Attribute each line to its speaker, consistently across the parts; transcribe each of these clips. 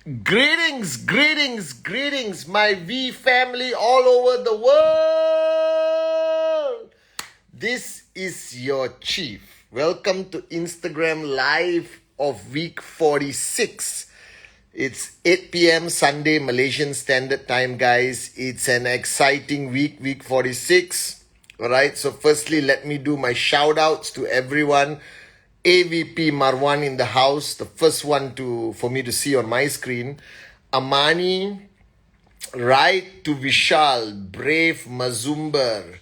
Speaker 1: Greetings, greetings, greetings, my V family all over the world. This is your chief. Welcome to Instagram Live of week 46. It's 8 p.m. Sunday, Malaysian Standard Time, guys. It's an exciting week 46. All right, so firstly, let me do my shout outs to everyone. AVP Marwan in the house, the first one for me to see on my screen. Amani, right to Vishal, Brave Mazumber,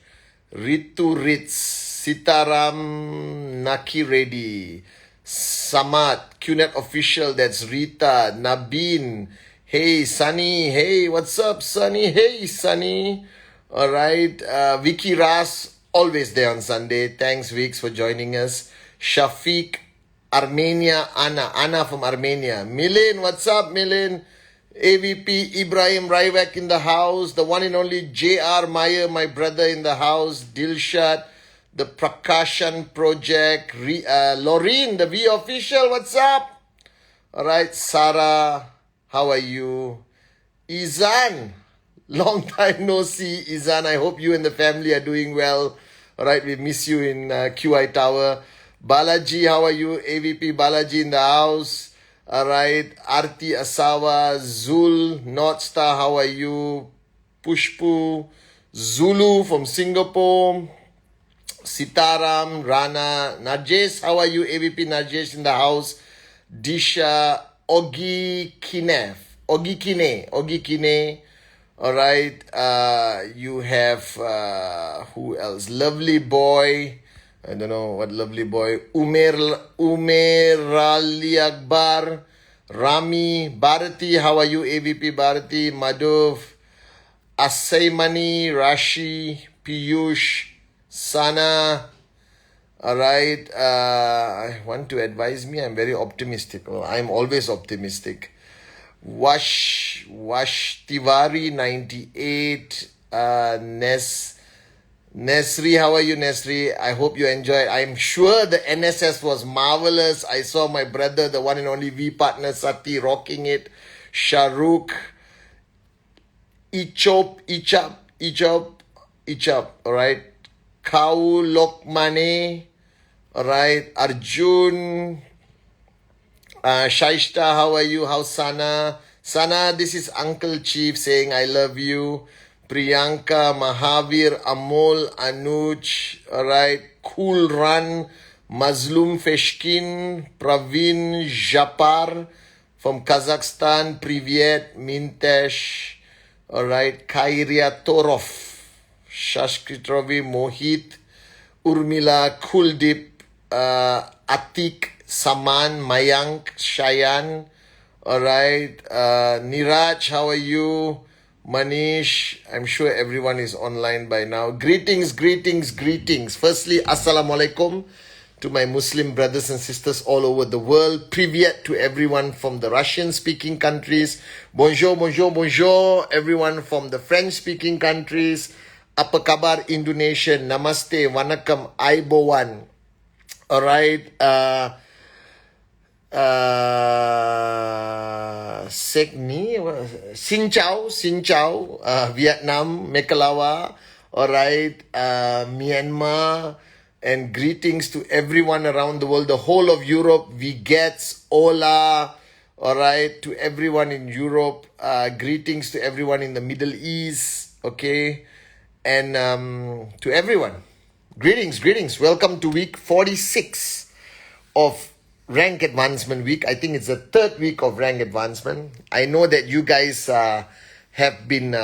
Speaker 1: Ritu Ritz, Sitaram Naki Reddy, Samad, QNet Official, that's Rita, Nabeen, hey Sunny, hey, what's up Sunny, hey Sunny, alright, Vicky Ras, always there on Sunday, thanks Vix for joining us. Shafiq, Armenia, Anna from Armenia. Milin, what's up, Milin? AVP, Ibrahim Raiwak in the house. The one and only JR Meyer, my brother in the house. Dilshad, the Prakashan Project. Laureen, the V official, what's up? All right, Sarah, how are you? Izan, long time no see. Izan, I hope you and the family are doing well. All right, we miss you in QI Tower. Balaji, how are you? AVP Balaji in the house. Alright. Arti Asawa. Zul. Northstar, how are you? Pushpu. Zulu from Singapore. Sitaram. Rana. Najesh, how are you? AVP Najesh in the house. Disha. Ogi Kine. Alright. You have, who else? Lovely Boy. I don't know what lovely boy. Umer Ali Akbar. Rami. Bharati. How are you, AVP Bharati? Madhuv. Asaymani. Rashi. Piyush. Sana. Alright. I want to advise me. I'm very optimistic. Well, I'm always optimistic. Wash Tiwari 98. Nesri, how are you, Nesri? I hope you enjoyed. I'm sure the NSS was marvelous. I saw my brother, the one and only V partner, Sati, rocking it. Shahrukh, Ichop, alright. Kau Lokmane, alright. Arjun, Shaishta, how are you? How's Sana? Sana, this is Uncle Chief saying I love you. Priyanka, Mahavir, Amol, Anuj, alright, Cool Run, Mazlum Feshkin, Praveen Japar from Kazakhstan, Privyet, Mintesh, alright, Kairia Torov, Shashkitrovi, Mohit, Urmila, Kuldip, Atik, Saman, Mayank, Shayan, alright, Niraj, how are you? Manish, I'm sure everyone is online by now. Greetings. Firstly, Assalamualaikum to my Muslim brothers and sisters all over the world. Privyet to everyone from the Russian-speaking countries. Bonjour, everyone from the French-speaking countries. Apa kabar Indonesia? Namaste, Wanakam, Aibowan. Alright, Xin Chào, Vietnam, Mekalawa, alright, Myanmar, and greetings to everyone around the world, the whole of Europe, Vigets, Ola, alright, to everyone in Europe, greetings to everyone in the Middle East, okay, and to everyone, greetings, welcome to week 46 of Rank Advancement Week. I think it's the third week of Rank Advancement. I know that you guys have been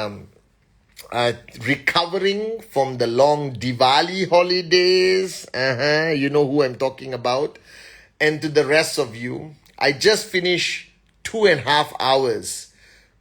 Speaker 1: recovering from the long Diwali holidays. You know who I'm talking about. And to the rest of you, I just finished 2.5 hours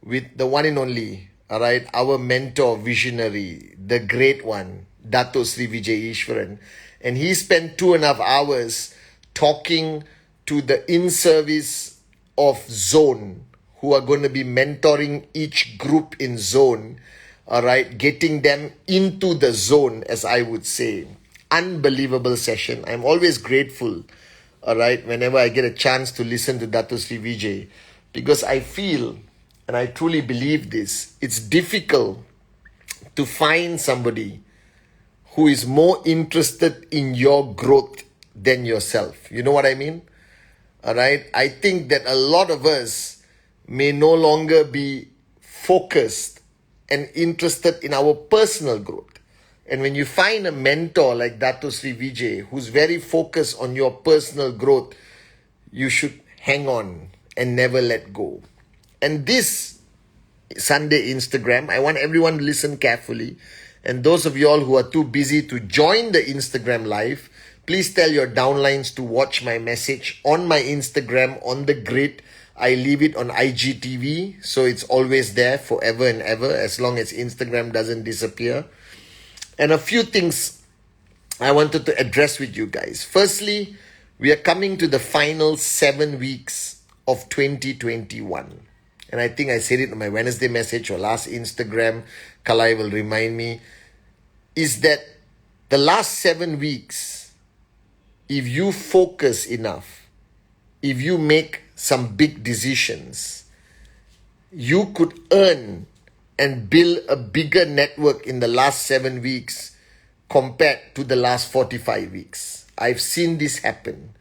Speaker 1: with the one and only, alright, our mentor, visionary, the great one, Dato Sri Vijay Ishwaran. And he spent 2.5 hours talking to the in-service of Zone, who are going to be mentoring each group in Zone, all right, getting them into the zone, as I would say. Unbelievable session. I'm always grateful, all right, whenever I get a chance to listen to Dato Sri Vijay, Because I feel, and I truly believe this, it's difficult to find somebody who is more interested in your growth than yourself. You know what I mean? All right. I think that a lot of us may no longer be focused and interested in our personal growth. And when you find a mentor like Dato Sri Vijay, who's very focused on your personal growth, you should hang on and never let go. And this Sunday Instagram, I want everyone to listen carefully. And those of you all who are too busy to join the Instagram live, please tell your downlines to watch my message on my Instagram on the grid. I leave it on IGTV, so it's always there forever and ever, as long as Instagram doesn't disappear. And a few things I wanted to address with you guys. Firstly, we are coming to the final 7 weeks of 2021. And I think I said it on my Wednesday message or last Instagram. Kalai will remind me. Is that the last 7 weeks, if you focus enough, if you make some big decisions, you could earn and build a bigger network in the last 7 weeks compared to the last 45 weeks. I've seen this happen.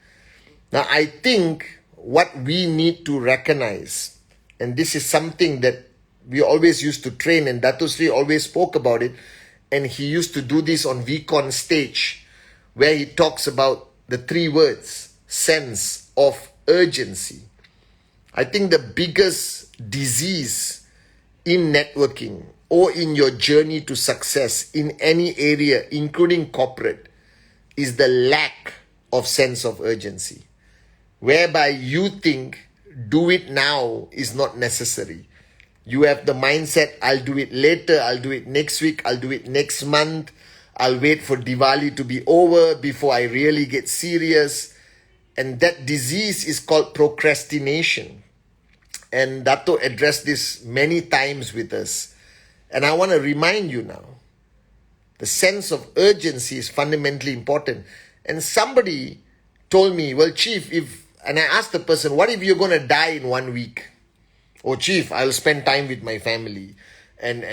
Speaker 1: Now, I think what we need to recognize, and this is something that we always used to train, and Dato Sri always spoke about it, and he used to do this on VCon stage, where he talks about the 3 words, sense of urgency. I think the biggest disease in networking or in your journey to success in any area, including corporate, is the lack of sense of urgency, whereby you think do it now is not necessary. You have the mindset, I'll do it later, I'll do it next week, I'll do it next month, I'll wait for Diwali to be over before I really get serious. And that disease is called procrastination. And Dato addressed this many times with us. And I want to remind you now, the sense of urgency is fundamentally important. And somebody told me, well, Chief, and I asked the person, what if you're going to die in 1 week? Oh, Chief, I'll spend time with my family and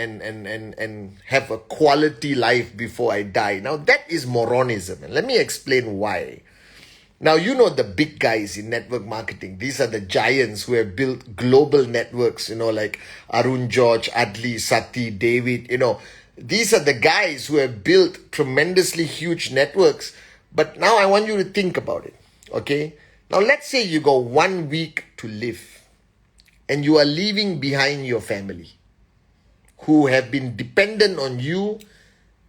Speaker 1: have a quality life before I die. Now, that is moronism. And let me explain why. Now, you know the big guys in network marketing. These are the giants who have built global networks, like Arun George, Adli, Sati, David, These are the guys who have built tremendously huge networks. But now I want you to think about it, okay? Now, let's say you got 1 week to live and you are leaving behind your family who have been dependent on you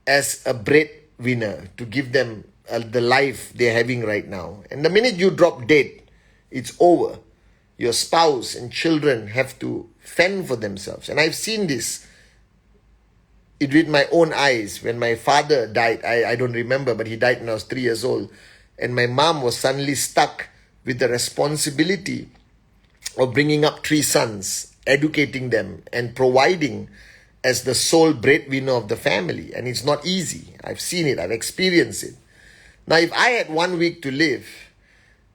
Speaker 1: as a breadwinner to give them the life they're having right now. And the minute you drop dead, it's over. Your spouse and children have to fend for themselves. And I've seen this with my own eyes. When my father died, I don't remember, but he died when I was 3 years old. And my mom was suddenly stuck with the responsibility of bringing up 3 sons, educating them, and providing as the sole breadwinner of the family. And it's not easy. I've seen it. I've experienced it. Now, if I had 1 week to live,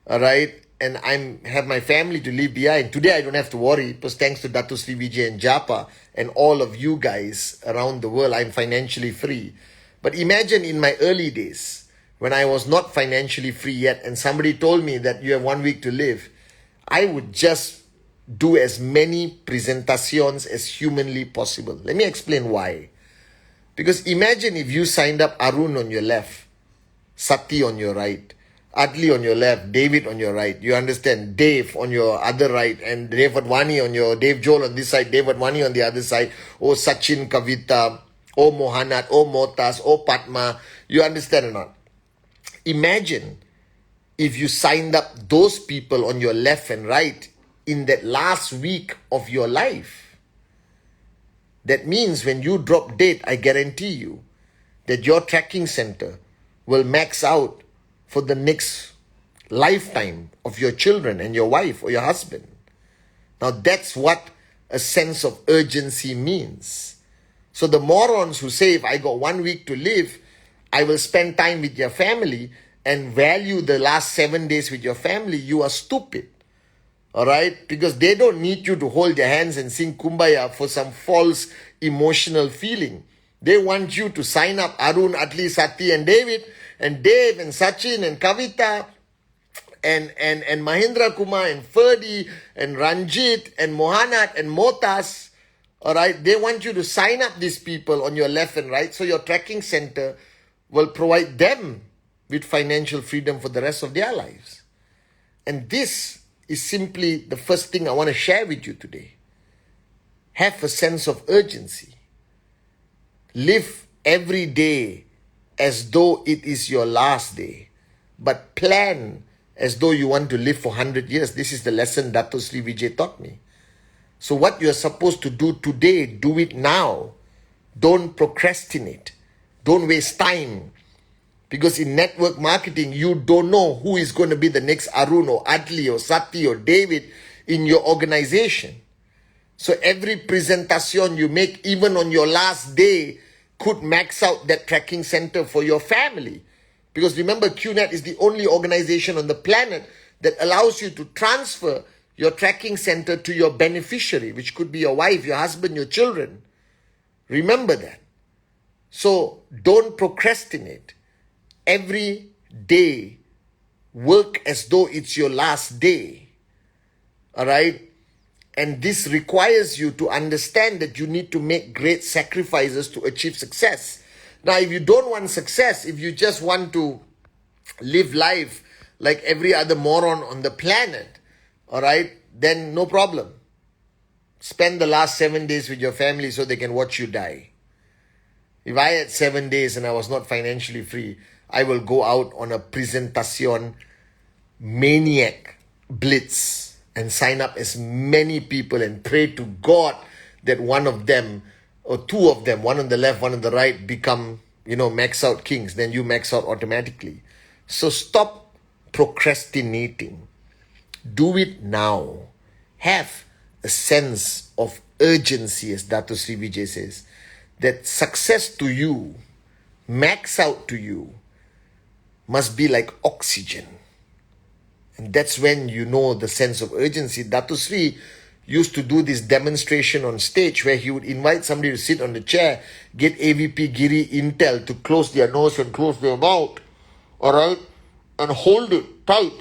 Speaker 1: all right, and I have my family to leave behind, today I don't have to worry because thanks to Dato Sri Vijay and Japa and all of you guys around the world, I'm financially free. But imagine in my early days when I was not financially free yet and somebody told me that you have 1 week to live, I would just do as many presentations as humanly possible. Let me explain why. Because imagine if you signed up Arun on your left, Sati on your right, Adli on your left, David on your right. You understand? Dave on your other right, and Dave Advani on your, Dave Joel on this side, Dave Advani on the other side. Oh, Sachin Kavita, oh, Mohanat, oh, Motas, oh, Pathman. You understand or not? Imagine if you signed up those people on your left and right in that last week of your life. That means when you drop dead, I guarantee you that your tracking center will max out for the next lifetime of your children and your wife or your husband. Now that's what a sense of urgency means. So the morons who say, if I got 1 week to live, I will spend time with your family and value the last 7 days with your family, you are stupid. All right? Because they don't need you to hold their hands and sing Kumbaya for some false emotional feeling. They want you to sign up Arun, Atli, Sati and David and Dave and Sachin and Kavita and Mahindra Kumar and Ferdi and Ranjit and Mohanat and Motas. All right? They want you to sign up these people on your left and right so your tracking center will provide them with financial freedom for the rest of their lives. And this is simply the first thing I want to share with you today. Have a sense of urgency. Live every day as though it is your last day, but plan as though you want to live for 100 years. This is the lesson Dato Sri Vijay taught me. So what you're supposed to do today, do it now. Don't procrastinate. Don't waste time. Because in network marketing, you don't know who is going to be the next Arun or Adli or Sati or David in your organization. So every presentation you make, even on your last day, could max out that tracking center for your family. Because remember, QNet is the only organization on the planet that allows you to transfer your tracking center to your beneficiary, which could be your wife, your husband, your children. Remember that. So don't procrastinate. Every day, work as though it's your last day. All right? And this requires you to understand that you need to make great sacrifices to achieve success. Now, if you don't want success, if you just want to live life like every other moron on the planet, all right, then no problem. Spend the last 7 days with your family so they can watch you die. If I had 7 days and I was not financially free, I will go out on a presentation maniac blitz and sign up as many people and pray to God that one of them or two of them, one on the left, one on the right, become, max out kings. Then you max out automatically. So stop procrastinating. Do it now. Have a sense of urgency, as Dato Sri Vijay says, that success to you, max out to you, must be like oxygen. And that's when you know the sense of urgency. Dato Sri used to do this demonstration on stage where he would invite somebody to sit on the chair, get AVP Giri Intel to close their nose and close their mouth, all right, and hold it tight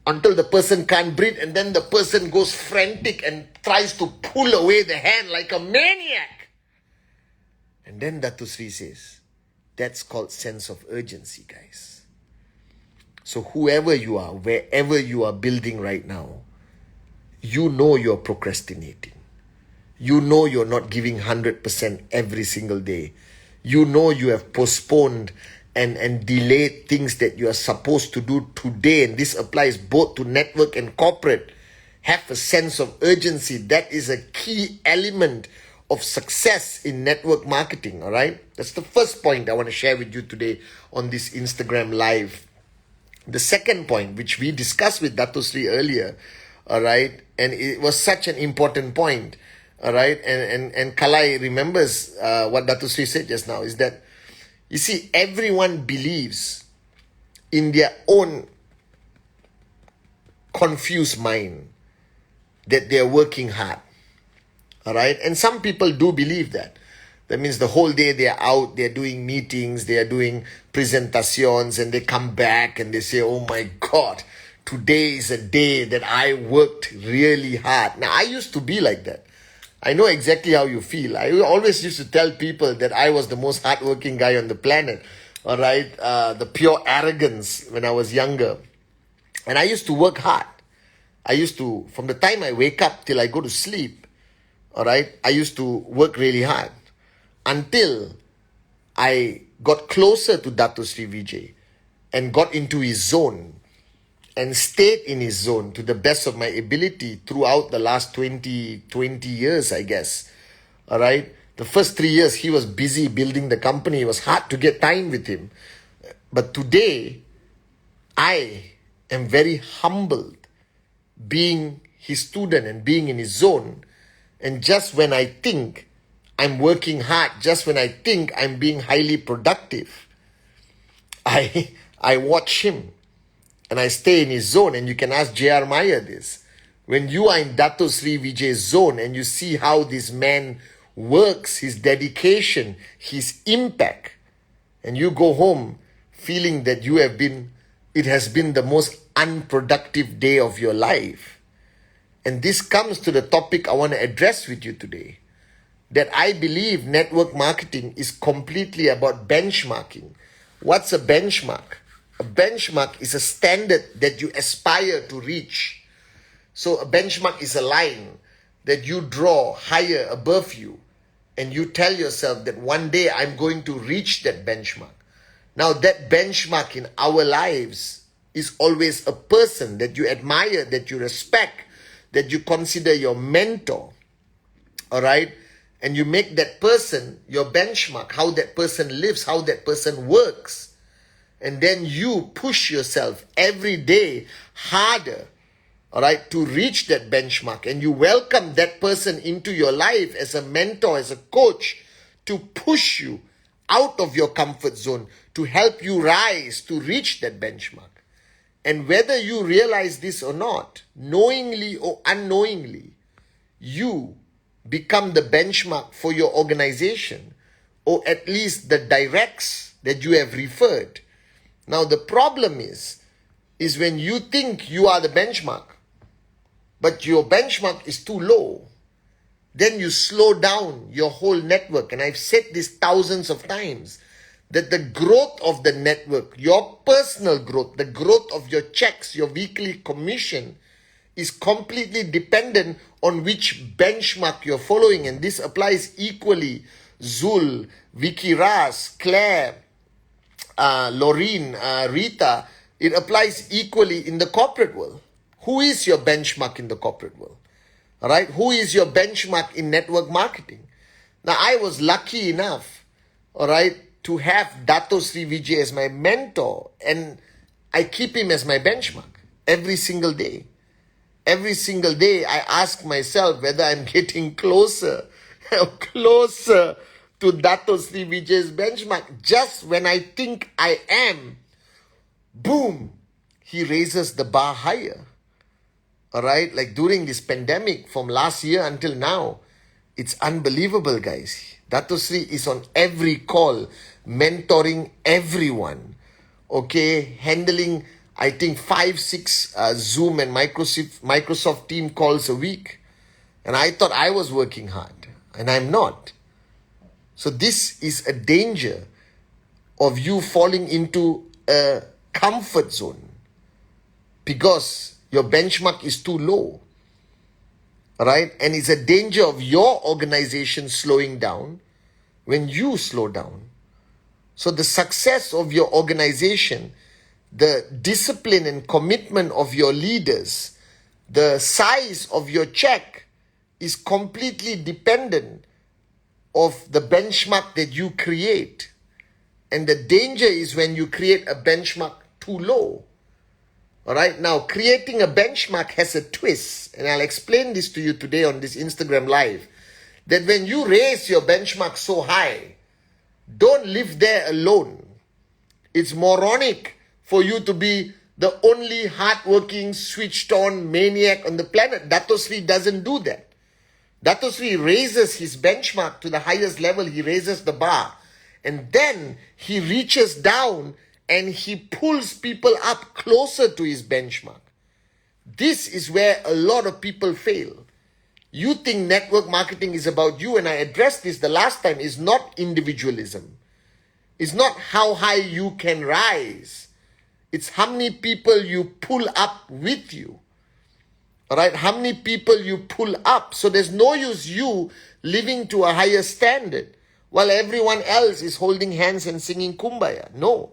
Speaker 1: until the person can't breathe, and then the person goes frantic and tries to pull away the hand like a maniac. And then Dato Sri says, that's called sense of urgency, guys. So whoever you are, wherever you are building right now, you know you're procrastinating. You know you're not giving 100% every single day. You know you have postponed and delayed things that you are supposed to do today. And this applies both to network and corporate. Have a sense of urgency. That is a key element of success in network marketing, all right? That's the first point I want to share with you today on this Instagram Live. The second point, which we discussed with Dato Sri earlier, all right, and it was such an important point, all right, and Kalai remembers what Dato Sri said just now, is that, you see, everyone believes in their own confused mind that they're working hard, all right, and some people do believe that. That means the whole day they're out, they're doing meetings, they're doing presentations, and they come back and they say, oh my God, today is a day that I worked really hard. Now, I used to be like that. I know exactly how you feel. I always used to tell people that I was the most hardworking guy on the planet, all right? The pure arrogance when I was younger. And I used to work hard. I used to, from the time I wake up till I go to sleep, all right, I used to work really hard. Until I got closer to Dato Sri Vijay and got into his zone and stayed in his zone to the best of my ability throughout the last 20 years, I guess. All right. The first 3 years, he was busy building the company. It was hard to get time with him. But today, I am very humbled being his student and being in his zone. And just when I think I'm working hard, just when I think I'm being highly productive, I watch him and I stay in his zone. And you can ask J.R. Meyer this. when you are in Dato Sri Vijay's zone and you see how this man works, his dedication, his impact, and you go home feeling that it has been the most unproductive day of your life. And this comes to the topic I want to address with you today, that I believe network marketing is completely about benchmarking. What's a benchmark? A benchmark is a standard that you aspire to reach. So a benchmark is a line that you draw higher above you, and you tell yourself that one day I'm going to reach that benchmark. Now that benchmark in our lives is always a person that you admire, that you respect, that you consider your mentor. All right? And you make that person your benchmark, how that person lives, how that person works. And then you push yourself every day harder, all right, to reach that benchmark. And you welcome that person into your life as a mentor, as a coach, to push you out of your comfort zone, to help you rise, to reach that benchmark. And whether you realize this or not, knowingly or unknowingly, you become the benchmark for your organization, or at least the directs that you have referred. Now the problem is when you think you are the benchmark, but your benchmark is too low, then you slow down your whole network. And I've said this thousands of times, that the growth of the network, your personal growth, the growth of your checks, your weekly commission, is completely dependent on which benchmark you're following. And this applies equally. Zul, Vicky Ras, Claire, Laureen, Rita, it applies equally in the corporate world. Who is your benchmark in the corporate world? All right? Who is your benchmark in network marketing? Now, I was lucky enough, all right, to have Dato Sri Vijay as my mentor, and I keep him as my benchmark every single day. Every single day, I ask myself whether I'm getting closer to Dato Sri Vijay's benchmark. Just when I think I am, boom, he raises the bar higher. All right, like during this pandemic from last year until now, it's unbelievable, guys. Dato Sri is on every call, mentoring everyone, okay, handling, I think, 5-6 Zoom and Microsoft team calls a week. And I thought I was working hard, and I'm not. So this is a danger of you falling into a comfort zone because your benchmark is too low. Right? And it's a danger of your organization slowing down when you slow down. So the success of your organization, the discipline and commitment of your leaders, the size of your check is completely dependent of the benchmark that you create. And the danger is when you create a benchmark too low. All right, now creating a benchmark has a twist, and I'll explain this to you today on this Instagram Live, that when you raise your benchmark so high, don't live there alone. It's moronic for you to be the only hardworking, switched-on maniac on the planet. Dato Sri doesn't do that. Dato Sri raises his benchmark to the highest level. He raises the bar, and then he reaches down and he pulls people up closer to his benchmark. This is where a lot of people fail. You think network marketing is about you, and I addressed this the last time, is not individualism. It's not how high you can rise. It's how many people you pull up with you. All right? How many people you pull up. So there's no use you living to a higher standard while everyone else is holding hands and singing Kumbaya. No.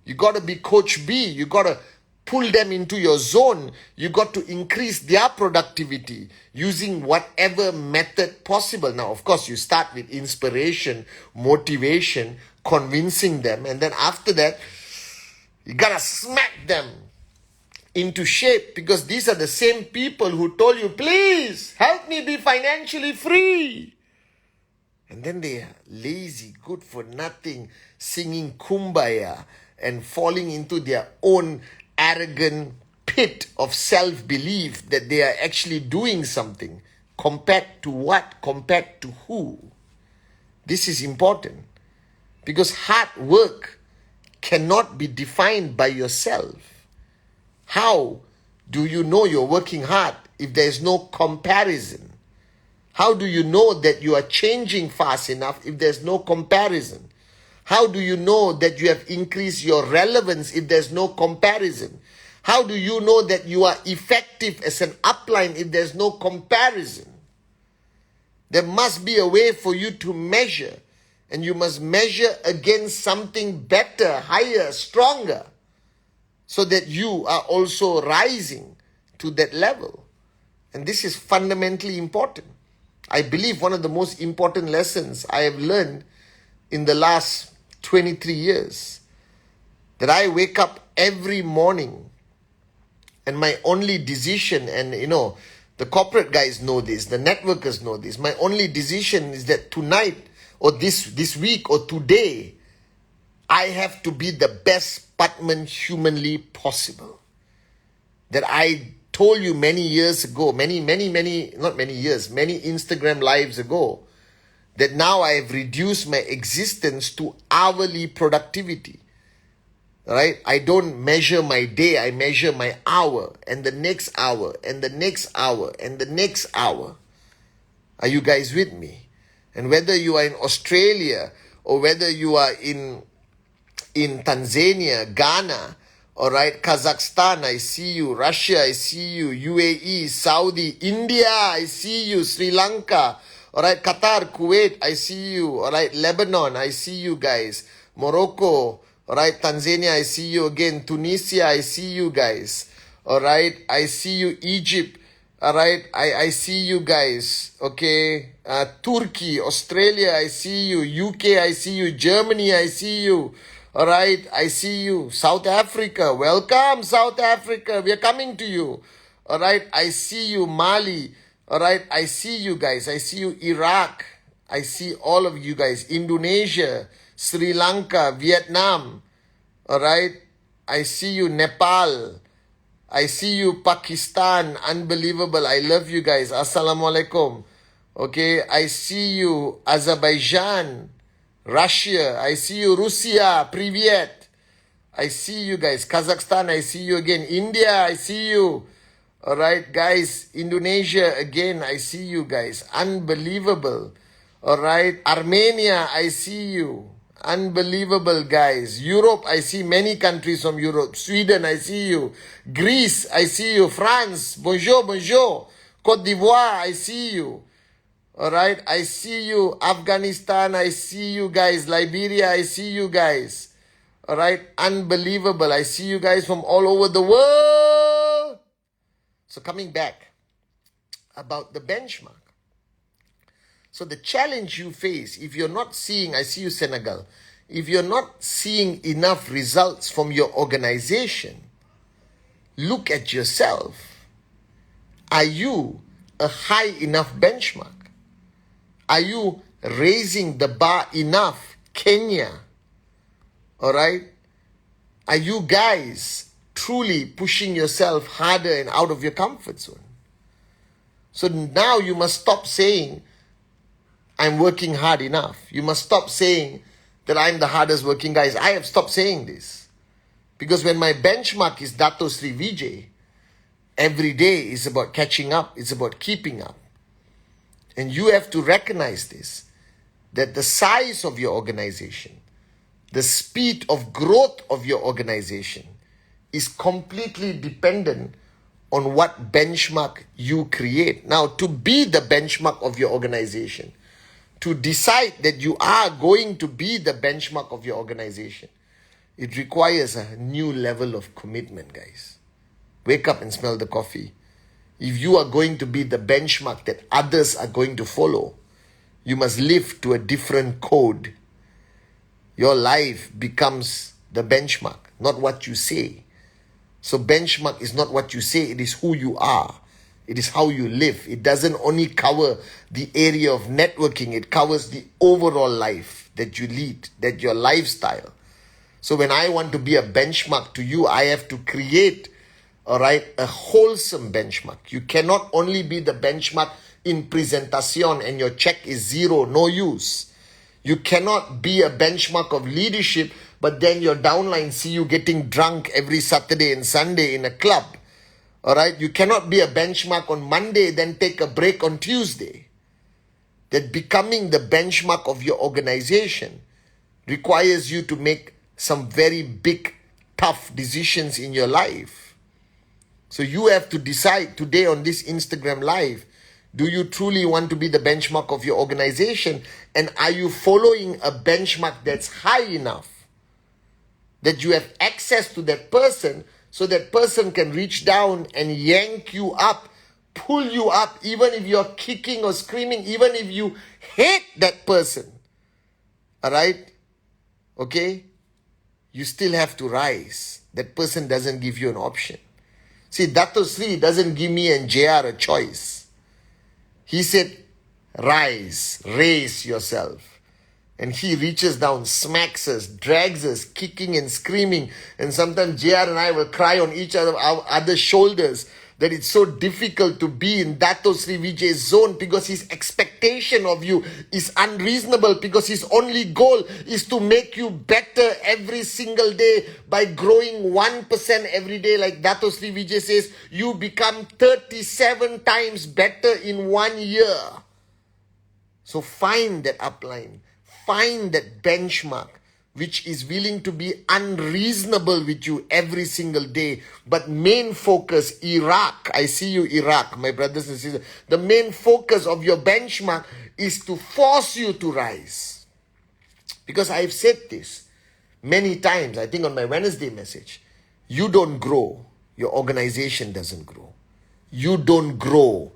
Speaker 1: You got to be Coach B. You got to pull them into your zone. You got to increase their productivity using whatever method possible. Now, of course, you start with inspiration, motivation, convincing them. And then after that, you got to smack them into shape, because these are the same people who told you, please help me be financially free. And then they are lazy, good for nothing, singing Kumbaya and falling into their own arrogant pit of self-belief that they are actually doing something. Compared to what? Compared to who? This is important, because hard work cannot be defined by yourself. How do you know you're working hard if there is no comparison? How do you know that you are changing fast enough if there's no comparison? How do you know that you have increased your relevance if there's no comparison? How do you know that you are effective as an upline if there's no comparison? There must be a way for you to measure, and you must measure against something better, higher, stronger, so that you are also rising to that level. And this is fundamentally important. I believe one of the most important lessons I have learned in the last 23 years, that I wake up every morning and my only decision, and the corporate guys know this, the networkers know this, my only decision is that tonight or this week or today, I have to be the best Pathman humanly possible. That I told you many years ago, many Instagram lives ago, that now I have reduced my existence to hourly productivity. Right? I don't measure my day, I measure my hour, and the next hour, and the next hour, and the next hour. Are you guys with me? And whether you are in Australia, or whether you are in Tanzania, Ghana, alright, Kazakhstan, I see you, Russia, I see you, UAE, Saudi, India, I see you, Sri Lanka, alright, Qatar, Kuwait, I see you, alright, Lebanon, I see you guys, Morocco, alright, Tanzania, I see you again, Tunisia, I see you guys, alright, I see you, Egypt, alright, I see you guys, okay, Turkey, Australia, I see you, UK, I see you, Germany, I see you, alright, I see you, South Africa, welcome South Africa, we are coming to you, alright, I see you, Mali, alright, I see you guys, I see you, Iraq, I see all of you guys, Indonesia, Sri Lanka, Vietnam, alright, I see you, Nepal, I see you, Pakistan, unbelievable, I love you guys, Assalamu alaikum, okay, I see you, Azerbaijan, Russia, I see you, Russia, Privyet, I see you guys, Kazakhstan, I see you again, India, I see you, alright guys, Indonesia, again, I see you guys, unbelievable, alright, Armenia, I see you, unbelievable guys, Europe, I see many countries from Europe, Sweden, I see you, Greece, I see you, France, bonjour, bonjour, Cote d'Ivoire, I see you, alright, I see you, Afghanistan, I see you guys, Liberia, I see you guys, alright, unbelievable, I see you guys from all over the world. So coming back about the benchmark. So the challenge you face, if you're not seeing, I see you Senegal, if you're not seeing enough results from your organization, look at yourself. Are you a high enough benchmark? Are you raising the bar enough, Kenya? Alright? Are you guys truly pushing yourself harder and out of your comfort zone? So now you must stop saying, I'm working hard enough. You must stop saying that I'm the hardest working guys. I have stopped saying this. Because when my benchmark is Dato Sri Vijay, every day is about catching up. It's about keeping up. And you have to recognize this, that the size of your organization, the speed of growth of your organization is completely dependent on what benchmark you create. Now, to be the benchmark of your organization, to decide that you are going to be the benchmark of your organization, it requires a new level of commitment, guys. Wake up and smell the coffee. If you are going to be the benchmark that others are going to follow, you must live to a different code. Your life becomes the benchmark, not what you say. So benchmark is not what you say, it is who you are. It is how you live. It doesn't only cover the area of networking, it covers the overall life that you lead, that your lifestyle. So when I want to be a benchmark to you, I have to create all right, a wholesome benchmark. You cannot only be the benchmark in presentation and your check is zero, no use. You cannot be a benchmark of leadership, but then your downline see you getting drunk every Saturday and Sunday in a club. All right, you cannot be a benchmark on Monday, then take a break on Tuesday. That becoming the benchmark of your organization requires you to make some very big, tough decisions in your life. So you have to decide today on this Instagram Live, do you truly want to be the benchmark of your organization? And are you following a benchmark that's high enough that you have access to that person so that person can reach down and yank you up, pull you up, even if you're kicking or screaming, even if you hate that person. All right? Okay? You still have to rise. That person doesn't give you an option. See, Dato Sri doesn't give me and JR a choice. He said, rise, raise yourself. And he reaches down, smacks us, drags us, kicking and screaming. And sometimes JR and I will cry on each other's shoulders that it's so difficult to be in Dato Sri Vijay's zone because his expectation of you is unreasonable, because his only goal is to make you better every single day by growing 1% every day. Like Dato Sri Vijay says, you become 37 times better in 1 year. So find that upline. Find that benchmark which is willing to be unreasonable with you every single day. But main focus, Iraq. I see you, Iraq, my brothers and sisters. The main focus of your benchmark is to force you to rise. Because I've said this many times, I think on my Wednesday message. You don't grow, your organization doesn't grow. You don't grow,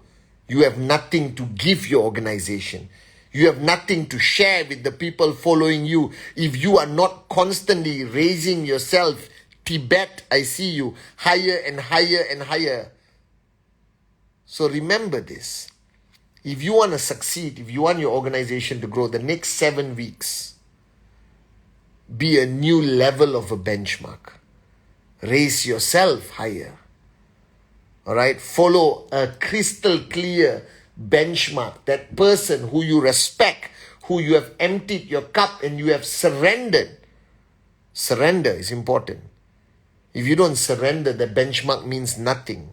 Speaker 1: you have nothing to give your organization. You have nothing to share with the people following you if you are not constantly raising yourself. Tibet, I see you, higher and higher and higher. So remember this. If you want to succeed, if you want your organization to grow, the next 7 weeks, be a new level of a benchmark. Raise yourself higher. All right? Follow a crystal clear benchmark, that person who you respect, who you have emptied your cup and you have surrendered. Surrender is important. If you don't surrender, the benchmark means nothing.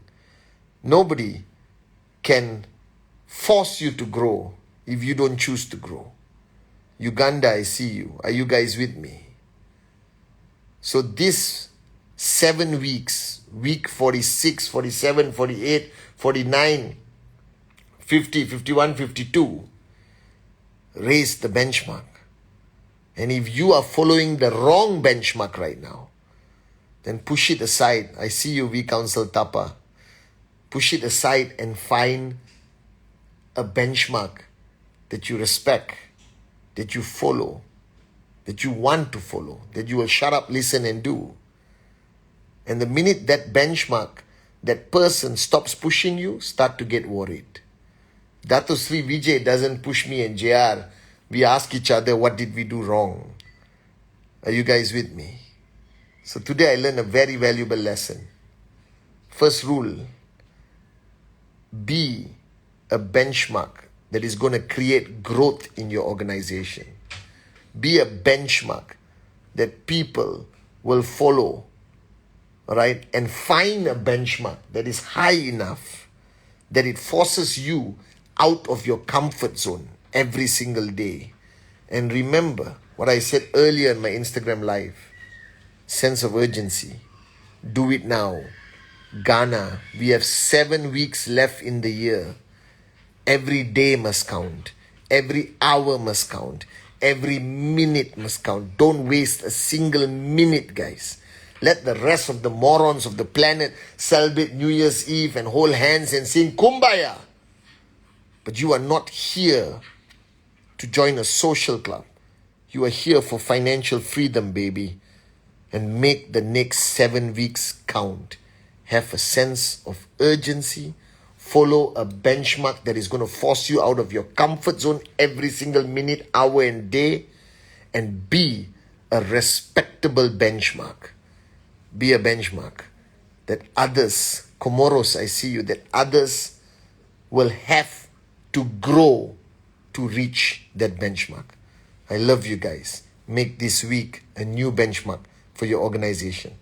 Speaker 1: Nobody can force you to grow if you don't choose to grow. Uganda, I see you. Are you guys with me? So this 7 weeks, week 46, 47, 48, 49, 50, 51, 52, raise the benchmark. And if you are following the wrong benchmark right now, then push it aside. I see you, V Council Tapa. Push it aside and find a benchmark that you respect, that you follow, that you want to follow, that you will shut up, listen and do. And the minute that benchmark, that person stops pushing you, start to get worried. Dato Sri Vijay doesn't push me and JR. We ask each other, what did we do wrong? Are you guys with me? So today I learned a very valuable lesson. First rule, be a benchmark that is going to create growth in your organization. Be a benchmark that people will follow, all right? And find a benchmark that is high enough that it forces you out of your comfort zone every single day. And remember what I said earlier in my Instagram Live. Sense of urgency. Do it now. Ghana, we have 7 weeks left in the year. Every day must count. Every hour must count. Every minute must count. Don't waste a single minute, guys. Let the rest of the morons of the planet celebrate New Year's Eve and hold hands and sing Kumbaya. But you are not here to join a social club. You are here for financial freedom, baby. And make the next 7 weeks count. Have a sense of urgency. Follow a benchmark that is going to force you out of your comfort zone every single minute, hour, and day. And be a respectable benchmark. Be a benchmark. that others, Comoros, I see you, that others will have to grow to reach that benchmark. I love you guys. Make this week a new benchmark for your organization.